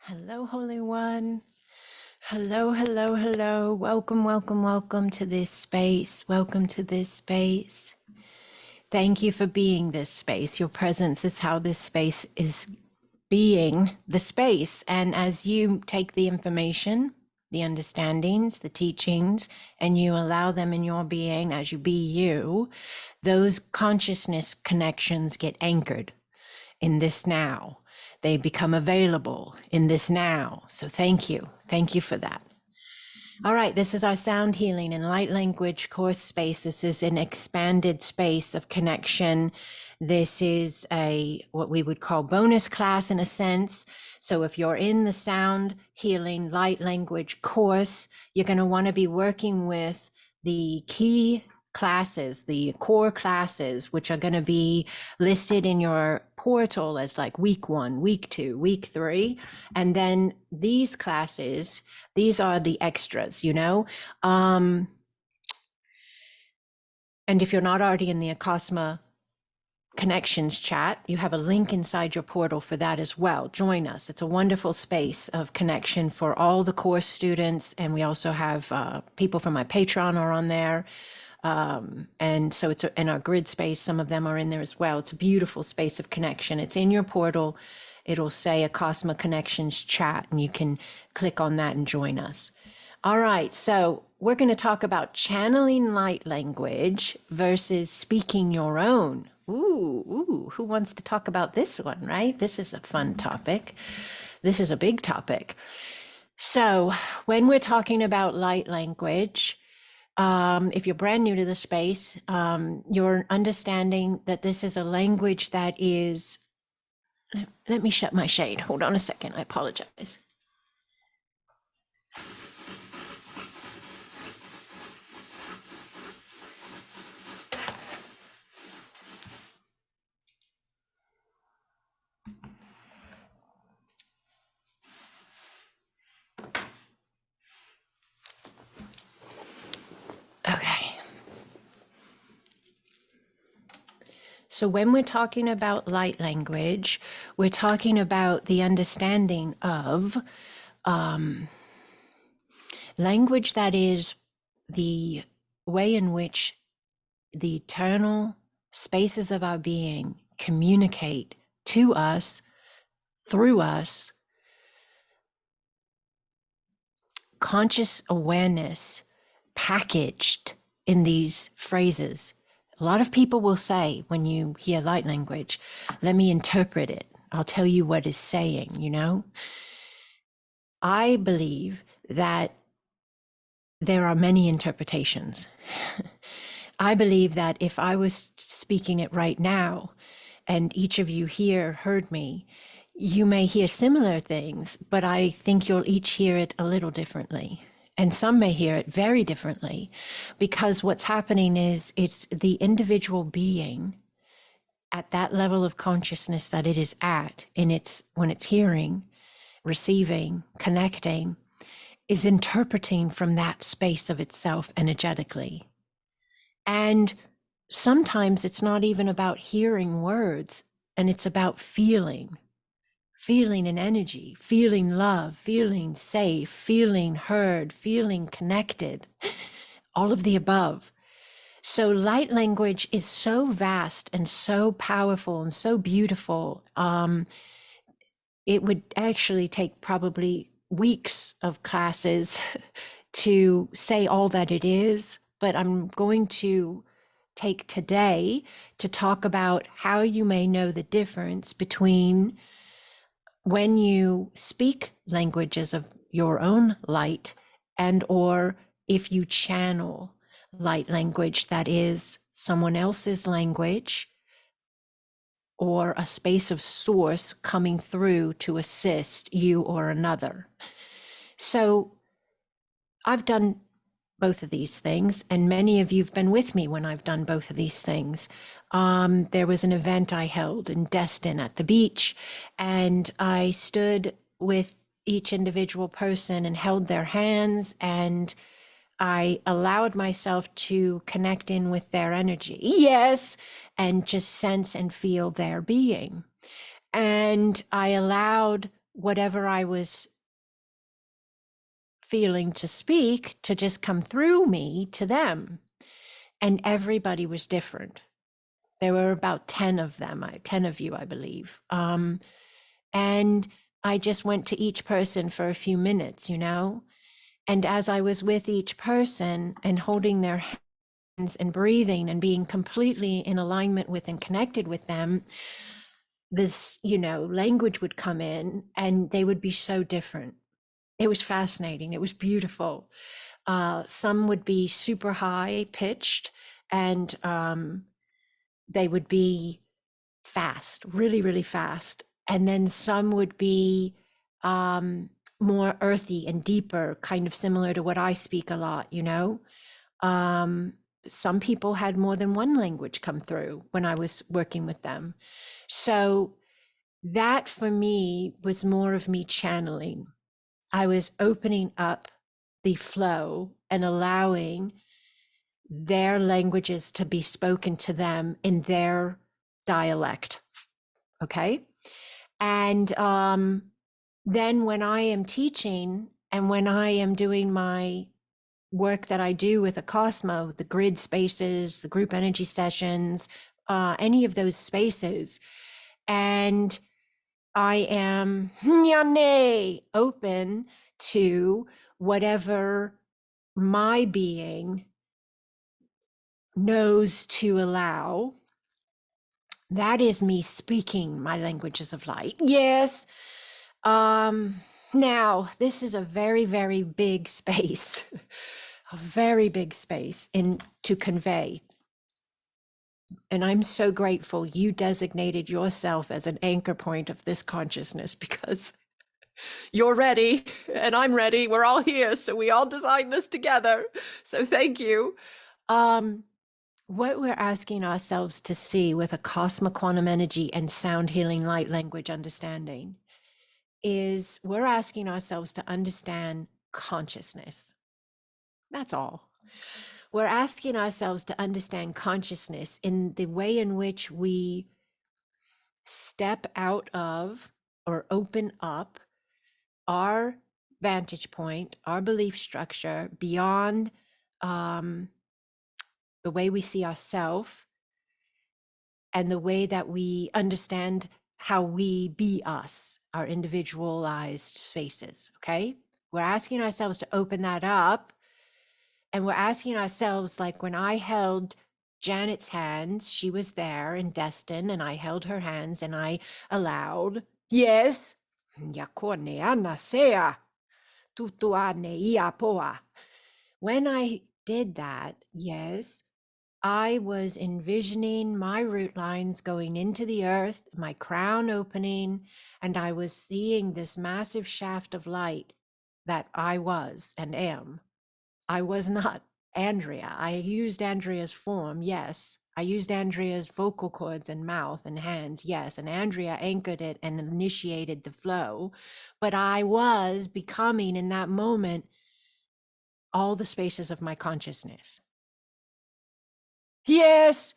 Hello, Holy One. Hello, hello, hello. Welcome, welcome, welcome to this space. Welcome to this space. Thank you for being this space. Your presence is how this space is being the space. And as you take the information, the understandings, the teachings, and you allow them in your being as you be you, those consciousness connections get anchored in this now. They become available in this now. So thank you. Thank you for that. All right, this is our sound healing and light language course space. This is an expanded space of connection. This is what we would call bonus class in a sense. So if you're in the sound healing light language course, you're going to want to be working with the key classes, the core classes, which are going to be listed in your portal as like week 1, week 2, week 3. And then these classes, these are the extras, and if you're not already in the Acasma connections chat, you have a link inside your portal for that as well. Join us. It's a wonderful space of connection for all the course students. And we also have people from my Patreon are on there. And so it's in our grid space. Some of them are in there as well. It's a beautiful space of connection. It's in your portal. It'll say Acasma Connections chat, and you can click on that and join us. All right. So we're going to talk about channeling light language versus speaking your own. Ooh, who wants to talk about this one, right? This is a fun topic. This is a big topic. So when we're talking about light language, if you're brand new to the space, you're understanding that this is a language that is, let me shut my shade. Hold on a second. I apologize. Okay. So when we're talking about light language, we're talking about the understanding of language that is the way in which the eternal spaces of our being communicate to us, through us, conscious awareness packaged in these phrases. A lot of people will say when you hear light language, let me interpret it. I'll tell you what it's saying, I believe that there are many interpretations. I believe that if I was speaking it right now and each of you here heard me, you may hear similar things, but I think you'll each hear it a little differently. And some may hear it very differently, because what's happening is it's the individual being at that level of consciousness that it is at, when it's hearing, receiving, connecting, is interpreting from that space of itself energetically. And sometimes it's not even about hearing words, and it's about feeling an energy, feeling love, feeling safe, feeling heard, feeling connected, all of the above. So light language is so vast and so powerful and so beautiful. It would actually take probably weeks of classes to say all that it is, but I'm going to take today to talk about how you may know the difference between when you speak languages of your own light, and or if you channel light language that is someone else's language or a space of source coming through to assist you or another. So I've done both of these things, and many of you have been with me when I've done both of these things. There was an event I held in Destin at the beach, and I stood with each individual person and held their hands, and I allowed myself to connect in with their energy. Yes, and just sense and feel their being. And I allowed whatever I was feeling to speak to just come through me to them. And everybody was different. There were about 10 of them, 10 of you, I believe. And I just went to each person for a few minutes, you know? And as I was with each person and holding their hands and breathing and being completely in alignment with and connected with them, this, you know, language would come in and they would be so different. It was fascinating. It was beautiful. Some would be super high pitched and they would be fast, really, really fast. And then some would be more earthy and deeper, kind of similar to what I speak a lot, you know? Some people had more than one language come through when I was working with them. So that for me was more of me channeling. I was opening up the flow and allowing their languages to be spoken to them in their dialect. Okay. And then when I am teaching and when I am doing my work that I do with Acasma, with the grid spaces, the group energy sessions, any of those spaces, and I am open to whatever my being knows to allow. That is me speaking my languages of light. Yes. Now, this is a very, very big space, a very big space to convey. And I'm so grateful you designated yourself as an anchor point of this consciousness, because you're ready and I'm ready. We're all here. So we all designed this together. So thank you. What we're asking ourselves to see with a cosmic quantum energy and sound healing light language understanding is we're asking ourselves to understand consciousness. That's all. We're asking ourselves to understand consciousness in the way in which we step out of or open up our vantage point, our belief structure beyond the way we see ourselves and the way that we understand how we be us, our individualized spaces. Okay. We're asking ourselves to open that up. And we're asking ourselves, like when I held Janet's hands, she was there in Destin, and I held her hands and I allowed, yes, when I did that, yes, I was envisioning my root lines going into the earth, my crown opening, and I was seeing this massive shaft of light that I was and am. I was not Andrea. I used Andrea's form, yes. I used Andrea's vocal cords and mouth and hands, yes. And Andrea anchored it and initiated the flow. But I was becoming in that moment all the spaces of my consciousness. Yes,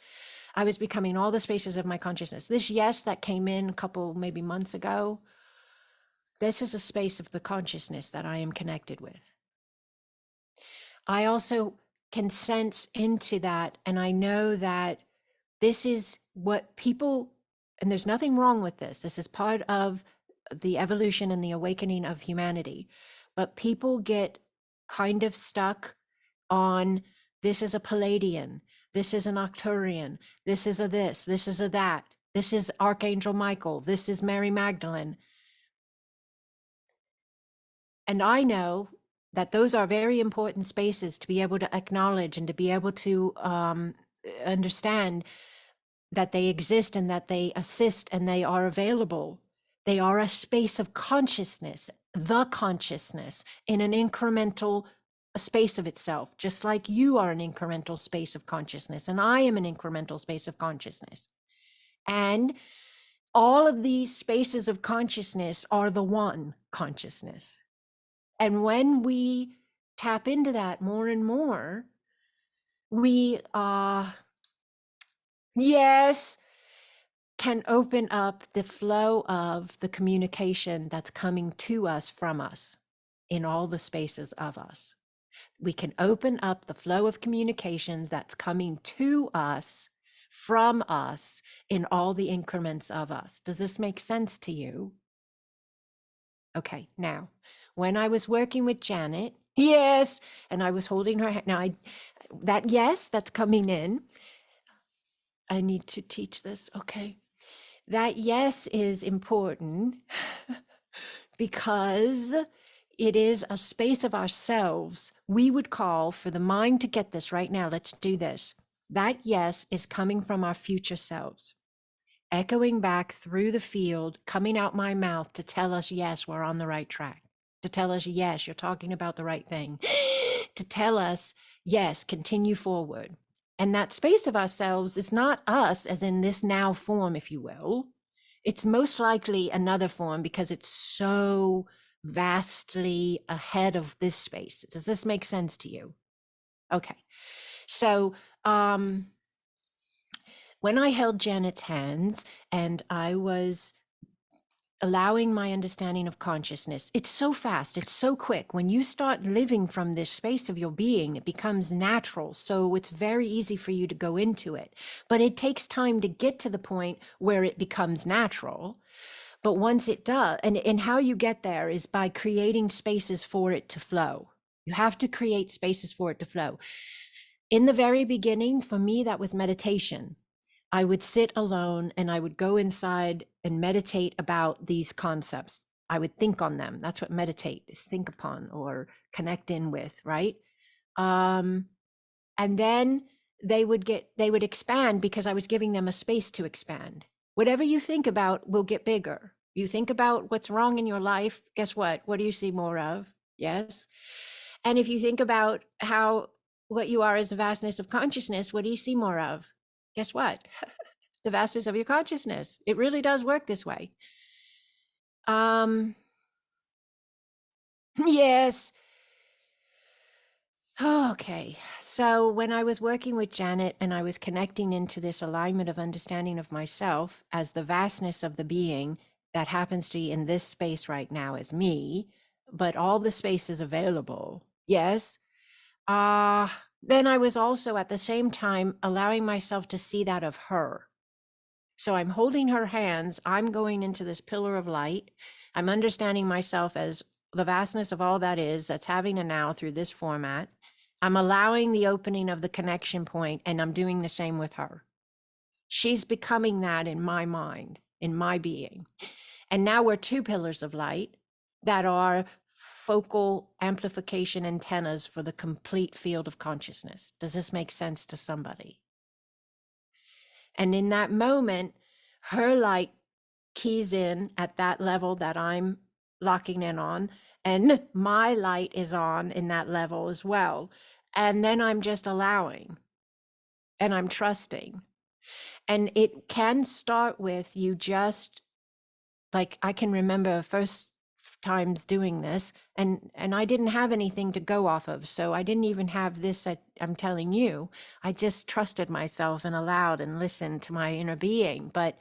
I was becoming all the spaces of my consciousness. This yes that came in a couple, maybe months ago, this is a space of the consciousness that I am connected with. I also can sense into that, and I know that this is what people, and there's nothing wrong with this. This is part of the evolution and the awakening of humanity. But people get kind of stuck on this is a Palladian, this is an Arcturian, this is a this is a that, this is Archangel Michael, this is Mary Magdalene. And I know that those are very important spaces to be able to acknowledge and to be able to understand that they exist and that they assist and they are available. They are a space of consciousness, the consciousness in an incremental space of itself, just like you are an incremental space of consciousness and I am an incremental space of consciousness. And all of these spaces of consciousness are the one consciousness. And when we tap into that more and more, we yes, can open up the flow of the communication that's coming to us from us in all the spaces of us. We can open up the flow of communications that's coming to us from us in all the increments of us. Does this make sense to you? Okay, now, when I was working with Janet, yes, and I was holding her hand. Now, that yes, that's coming in. I need to teach this. Okay. That yes is important because it is a space of ourselves we would call for the mind to get this right now. Let's do this. That yes is coming from our future selves, echoing back through the field, coming out my mouth to tell us, yes, we're on the right track, to tell us, yes, you're talking about the right thing, to tell us, yes, continue forward. And that space of ourselves is not us as in this now form, if you will. It's most likely another form because it's so vastly ahead of this space. Does this make sense to you? Okay. So, when I held Janet's hands and I was allowing my understanding of consciousness, it's so fast, it's so quick. When you start living from this space of your being, it becomes natural. So it's very easy for you to go into it. But it takes time to get to the point where it becomes natural. But once it does, and how you get there is by creating spaces for it to flow. You have to create spaces for it to flow. In the very beginning, for me, that was meditation. I would sit alone and I would go inside and meditate about these concepts. I would think on them. That's what meditate is, think upon or connect in with, right? And then they would expand because I was giving them a space to expand. Whatever you think about will get bigger. You think about what's wrong in your life, guess what? What do you see more of? Yes. And if you think about what you are as a vastness of consciousness, what do you see more of? Guess what? The vastness of your consciousness. It really does work this way. Yes. Okay. So when I was working with Janet and I was connecting into this alignment of understanding of myself as the vastness of the being that happens to be in this space right now as me, but all the space is available. Yes. Then I was also at the same time allowing myself to see that of her. So I'm holding her hands. I'm going into this pillar of light. I'm understanding myself as the vastness of all that is, that's having a now through this format. I'm allowing the opening of the connection point, and I'm doing the same with her. She's becoming that in my mind, in my being. And now we're two pillars of light that are focal amplification antennas for the complete field of consciousness. Does this make sense to somebody? And in that moment, her light keys in at that level that I'm locking in on, and my light is on in that level as well. And then I'm just allowing and I'm trusting. And it can start with you just like, I can remember first times doing this and I didn't have anything to go off of. So I didn't even have this that I'm telling you. I just trusted myself and allowed and listened to my inner being. But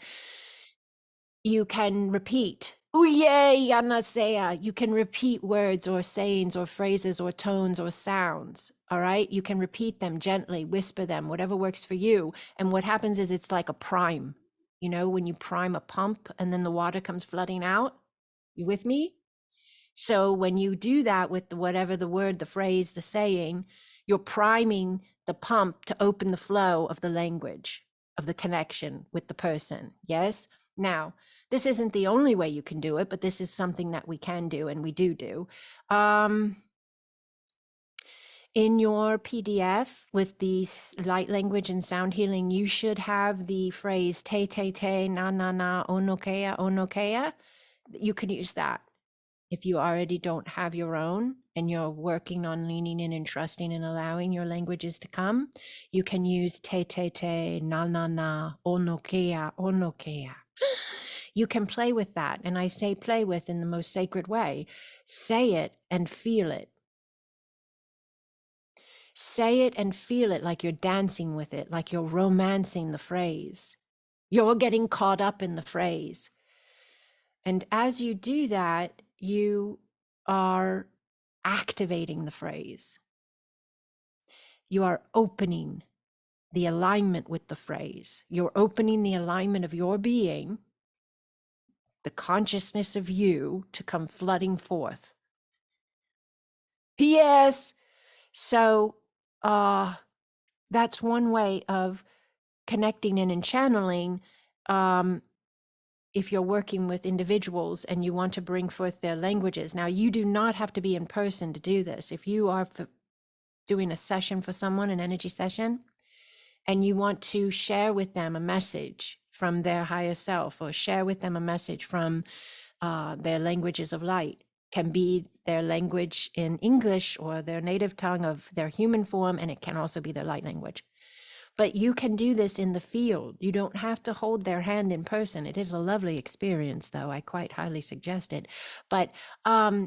you can repeat. Oh, yay, Anasea. You can repeat words or sayings or phrases or tones or sounds. All right. You can repeat them gently, whisper them, whatever works for you. And what happens is it's like a prime. You know, when you prime a pump and then the water comes flooding out. You with me? So when you do that with whatever the word, the phrase, the saying, you're priming the pump to open the flow of the language, of the connection with the person. Yes. Now, this isn't the only way you can do it, but this is something that we can do and we do. In your PDF with the light language and sound healing, you should have the phrase te te te na na na onokea onokea. You can use that. If you already don't have your own and you're working on leaning in and trusting and allowing your languages to come, you can use te te te na na na onokea onokea. You can play with that. And I say play with in the most sacred way. Say it and feel it. Say it and feel it like you're dancing with it, like you're romancing the phrase. You're getting caught up in the phrase. And as you do that, you are activating the phrase. You are opening the alignment with the phrase. You're opening the alignment of your being, the consciousness of you, to come flooding forth. Yes. So that's one way of connecting and channeling. If you're working with individuals and you want to bring forth their languages. Now, you do not have to be in person to do this. If you are doing a session for someone, an energy session, and you want to share with them a message from their higher self, or share with them a message from their languages of light, can be their language in English or their native tongue of their human form, and it can also be their light language. But you can do this in the field. You don't have to hold their hand in person. It is a lovely experience, though. I quite highly suggest it. But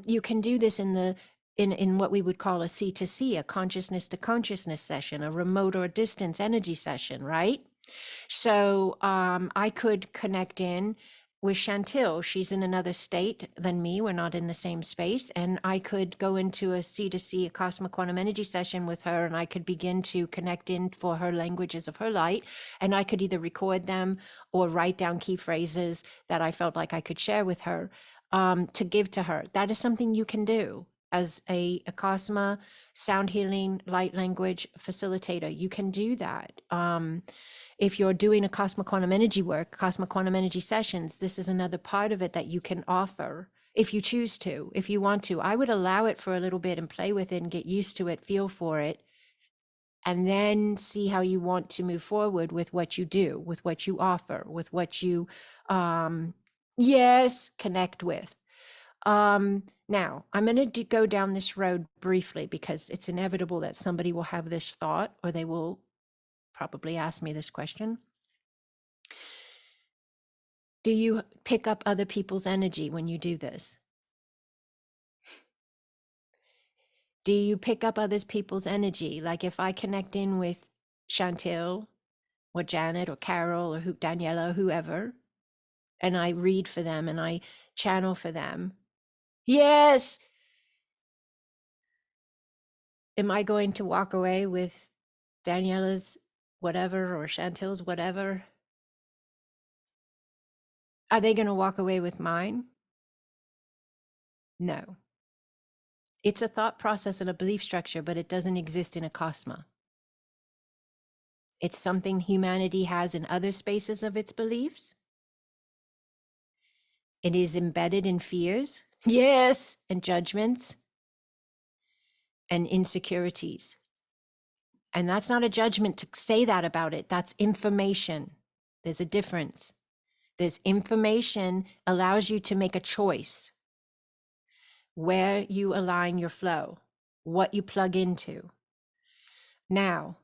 you can do this in what we would call a C2C, a consciousness to consciousness session, a remote or distance energy session, right? So I could connect in with Chantil. She's in another state than me. We're not in the same space. And I could go into a C2C, a Cosmic Quantum Energy session with her, and I could begin to connect in for her languages of her light. And I could either record them or write down key phrases that I felt like I could share with her to give to her. That is something you can do as a Acasma sound healing light language facilitator. You can do that. If you're doing a Cosmic Quantum Energy work, Cosmic Quantum Energy sessions, this is another part of it that you can offer if you choose to, if you want to. I would allow it for a little bit and play with it and get used to it, feel for it, and then see how you want to move forward with what you do, with what you offer, with what you, connect with. Now, I'm going to go down this road briefly because it's inevitable that somebody will have this thought, or they will probably ask me this question. Do you pick up other people's energy when you do this? Do you pick up other people's energy? Like if I connect in with Chantil or Janet or Carol or Daniela or whoever, and I read for them and I channel for them. Yes. Am I going to walk away with Daniela's whatever or Chantil's whatever? Are they going to walk away with mine? No. It's a thought process and a belief structure, but it doesn't exist in Acasma. It's something humanity has in other spaces of its beliefs. It is embedded in fears, yes, and judgments and insecurities. And that's not a judgment to say that about it. That's information. There's a difference. There's information allows you to make a choice where you align your flow, what you plug into. Now,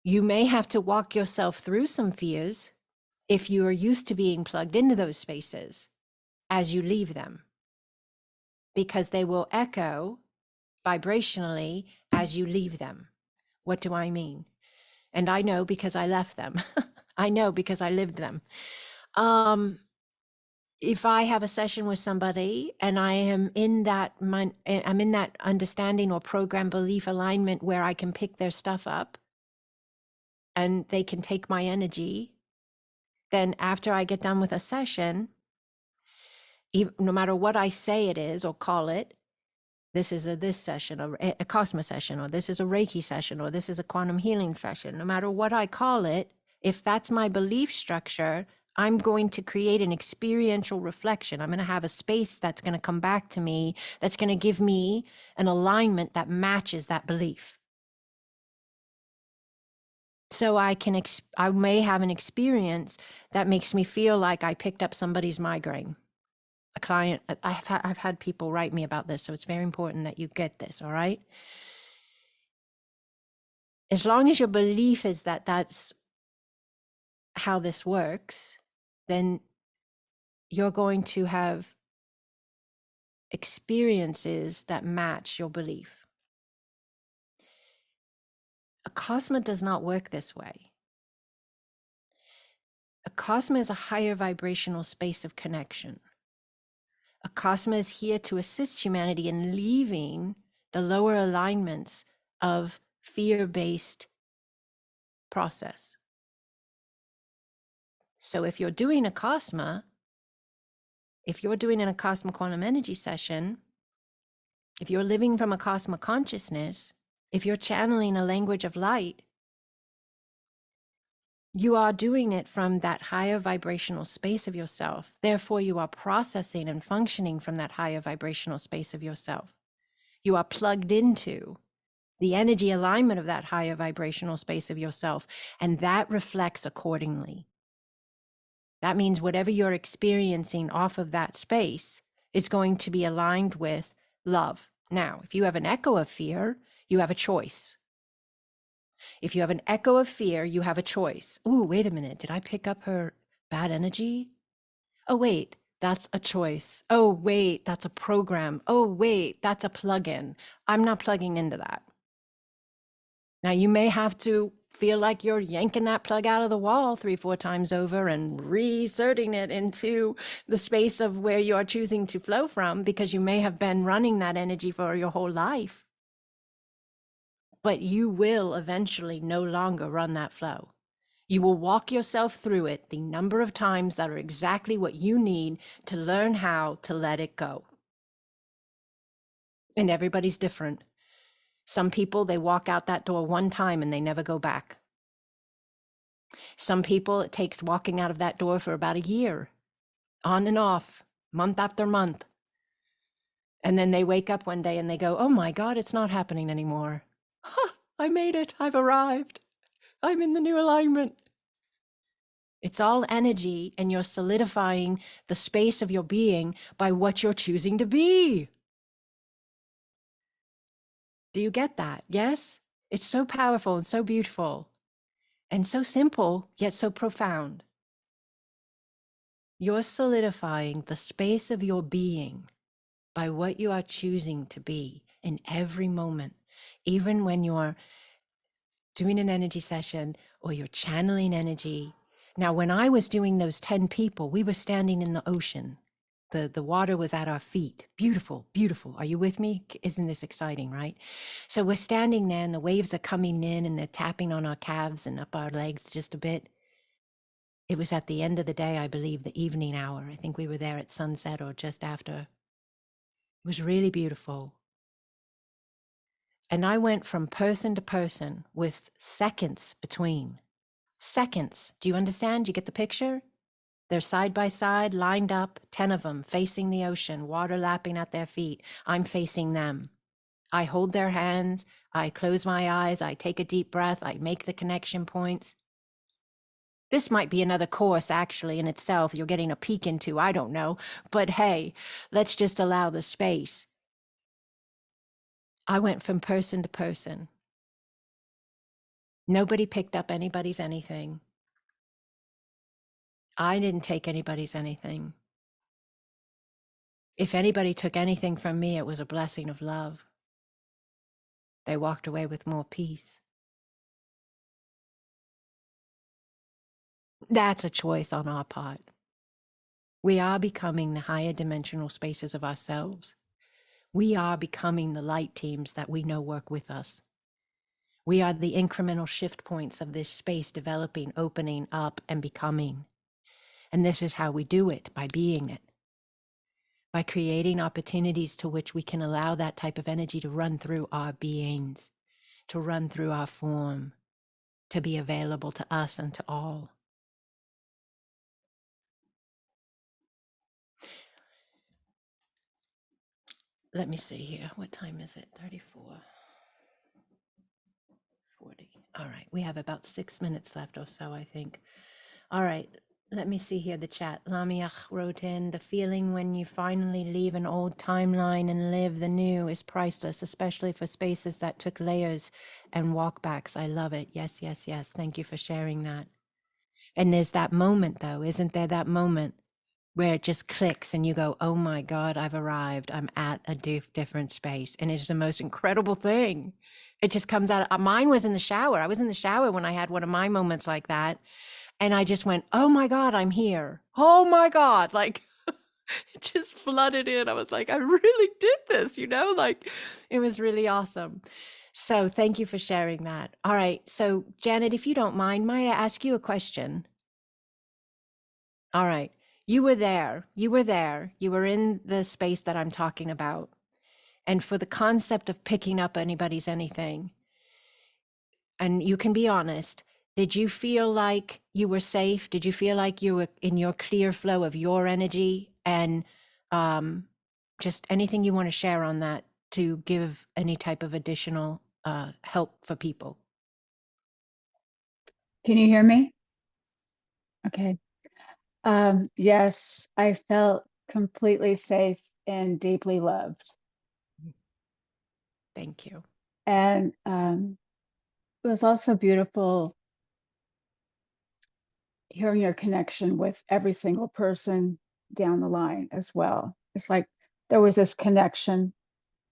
you may have to walk yourself through some fears if you are used to being plugged into those spaces as you leave them, because they will echo vibrationally as you leave them. What do I mean? And I know because I left them. I know because I lived them. If I have a session with somebody and I am in that, I'm in that understanding or program belief alignment where I can pick their stuff up and they can take my energy, then after I get done with a session, even, no matter what I say it is or call it, this is this session, a Cosmos session, or this is a Reiki session, or this is a quantum healing session, no matter what I call it, if that's my belief structure, I'm going to create an experiential reflection. I'm going to have a space that's going to come back to me, that's going to give me an alignment that matches that belief. So I may have an experience that makes me feel like I picked up somebody's migraine. A client, I've had people write me about this, so it's very important that you get this, all right? As long as your belief is that that's how this works, then you're going to have experiences that match your belief. A Cosma does not work this way. Acasma is a higher vibrational space of connection. Acasma is here to assist humanity in leaving the lower alignments of fear-based process. So if you're doing Acasma, if you're doing an Acasma quantum energy session, if you're living from Acasma consciousness, if you're channeling a language of light, you are doing it from that higher vibrational space of yourself. Therefore, you are processing and functioning from that higher vibrational space of yourself. You are plugged into the energy alignment of that higher vibrational space of yourself, and that reflects accordingly. That means whatever you're experiencing off of that space is going to be aligned with love. Now, if you have an echo of fear, you have a choice. If you have an echo of fear, you have a choice. Ooh, wait a minute. Did I pick up her bad energy? Oh, wait, that's a choice. Oh, wait, that's a program. Oh, wait, that's a plugin. I'm not plugging into that. Now, you may have to feel like you're yanking that plug out of the wall 3-4 times over and reinserting it into the space of where you are choosing to flow from, because you may have been running that energy for your whole life. But you will eventually no longer run that flow. You will walk yourself through it the number of times that are exactly what you need to learn how to let it go. And everybody's different. Some people, they walk out that door one time and they never go back. Some people, it takes walking out of that door for about a year, on and off, month after month. And then they wake up one day and they go, oh my God, it's not happening anymore. Ha, I made it. I've arrived. I'm in the new alignment. It's all energy, and you're solidifying the space of your being by what you're choosing to be. Do you get that? Yes? It's so powerful and so beautiful and so simple, yet so profound. You're solidifying the space of your being by what you are choosing to be in every moment, even when you're doing an energy session or you're channeling energy. Now, when I was doing those 10 people, we were standing in the ocean. The water was at our feet. Beautiful, beautiful. Are you with me? Isn't this exciting, right? So we're standing there and the waves are coming in and they're tapping on our calves and up our legs just a bit. It was at the end of the day, I believe, the evening hour. I think we were there at sunset or just after. It was really beautiful. And I went from person to person with seconds between. Seconds. Do you understand? Do you get the picture? They're side by side, lined up, 10 of them, facing the ocean, water lapping at their feet. I'm facing them. I hold their hands. I close my eyes. I take a deep breath. I make the connection points. This might be another course, actually, in itself. You're getting a peek into, I don't know. But hey, let's just allow the space. I went from person to person. Nobody picked up anybody's anything. I didn't take anybody's anything. If anybody took anything from me, it was a blessing of love. They walked away with more peace. That's a choice on our part. We are becoming the higher dimensional spaces of ourselves. We are becoming the light teams that we know work with us. We are the incremental shift points of this space developing, opening up, and becoming. And this is how we do it, by being it. By creating opportunities to which we can allow that type of energy to run through our beings, to run through our form, to be available to us and to all. Let me see here. What time is it? 34. 40. All right. We have about 6 minutes left or so, I think. All right. Let me see here the chat. Lamiach wrote in, the feeling when you finally leave an old timeline and live the new is priceless, especially for spaces that took layers and walkbacks. I love it. Yes, yes, yes. Thank you for sharing that. And there's that moment, though, isn't there, that moment where it just clicks and you go, oh my God, I've arrived. I'm at a different space. And it's the most incredible thing. It just comes out. Mine was in the shower. I was in the shower when I had one of my moments like that. And I just went, oh my God, I'm here. Oh my God. Like it just flooded in. I was like, I really did this, like it was really awesome. So thank you for sharing that. All right. So Janet, if you don't mind, might I ask you a question? All right. You were there. You were there. You were in the space that I'm talking about. And for the concept of picking up anybody's anything, and you can be honest, did you feel like you were safe? Did you feel like you were in your clear flow of your energy? And just anything you want to share on that to give any type of additional help for people? Can you hear me? Okay. Yes, I felt completely safe and deeply loved. Thank you. And it was also beautiful hearing your connection with every single person down the line as well. It's like there was this connection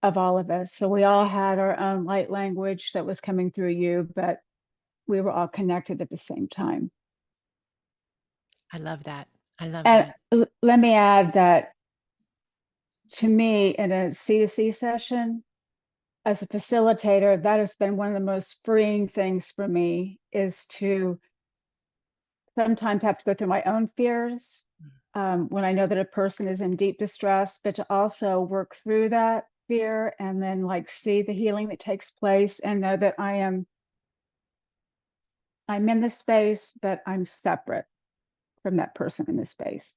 of all of us. So we all had our own light language that was coming through you, but we were all connected at the same time. I love that. I love And that. let me add that to me, in a C2C session, as a facilitator, that has been one of the most freeing things for me, is to sometimes have to go through my own fears when I know that a person is in deep distress, but to also work through that fear and then like see the healing that takes place and know that I'm in the space, but I'm separate from that person in the space.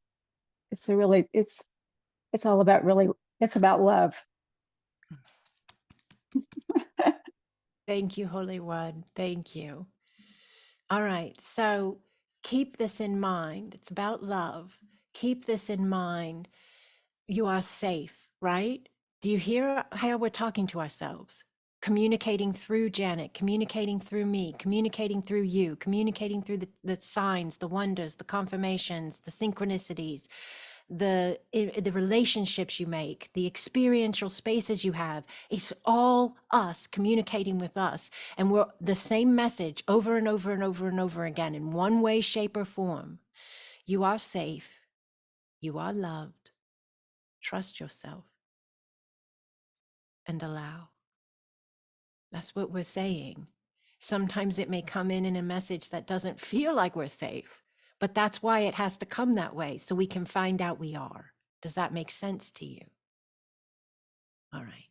It's all about really, it's about love. Thank you, Holy One. Thank you. All right. So keep this in mind. It's about love. Keep this in mind. You are safe, right? Do you hear how we're talking to ourselves? Communicating through Janet, communicating through me, communicating through you, communicating through the signs, the wonders, the confirmations, the synchronicities, the relationships you make, the experiential spaces you have. It's all us communicating with us, and we're the same message over and over and over and over again in one way, shape, or form. You are safe. You are loved. Trust yourself and allow. That's what we're saying. Sometimes it may come in a message that doesn't feel like we're safe, but that's why it has to come that way, so we can find out we are. Does that make sense to you? All right.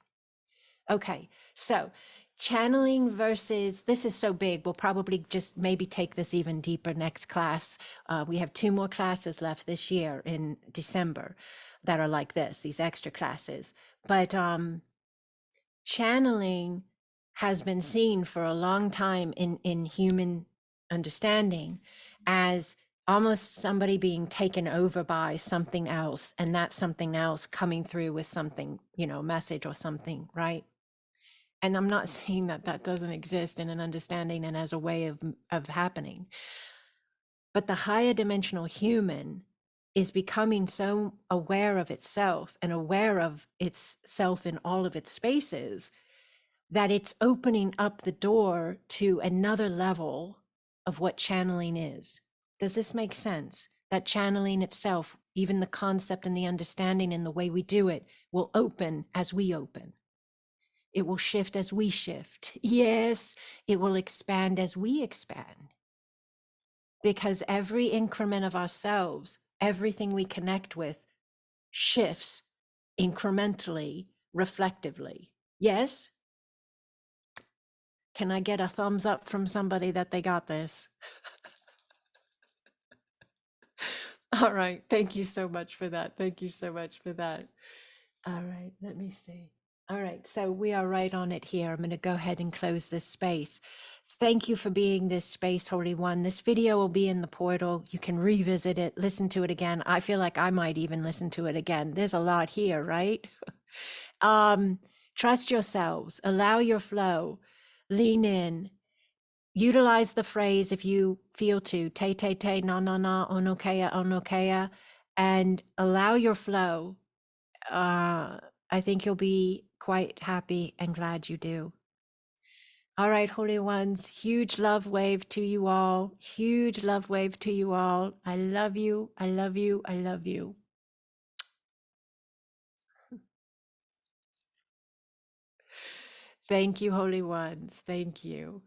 Okay. So channeling versus, this is so big, we'll probably just maybe take this even deeper next class. We have 2 more classes left this year in December that are like this, these extra classes. But channeling has been seen for a long time in human understanding as almost somebody being taken over by something else, and that something else coming through with something, message or something, right? And I'm not saying that that doesn't exist in an understanding and as a way of happening, but the higher dimensional human is becoming so aware of itself and aware of itself in all of its spaces that it's opening up the door to another level of what channeling is. Does this make sense? That channeling itself, even the concept and the understanding and the way we do it, will open as we open. It will shift as we shift. Yes, it will expand as we expand. Because every increment of ourselves, everything we connect with, shifts incrementally, reflectively. Yes? Can I get a thumbs up from somebody that they got this? All right. Thank you so much for that. Thank you so much for that. All right. Let me see. All right. So we are right on it here. I'm going to go ahead and close this space. Thank you for being this space, Holy One. This video will be in the portal. You can revisit it, listen to it again. I feel like I might even listen to it again. There's a lot here, right? Trust yourselves, allow your flow, lean in, utilize the phrase if you feel to, te, na, na, na, onokea, and allow your flow. I think you'll be quite happy and glad you do. All right, Holy Ones, huge love wave to you all. Huge love wave to you all. I love you. I love you. I love you. Thank you, Holy Ones. Thank you.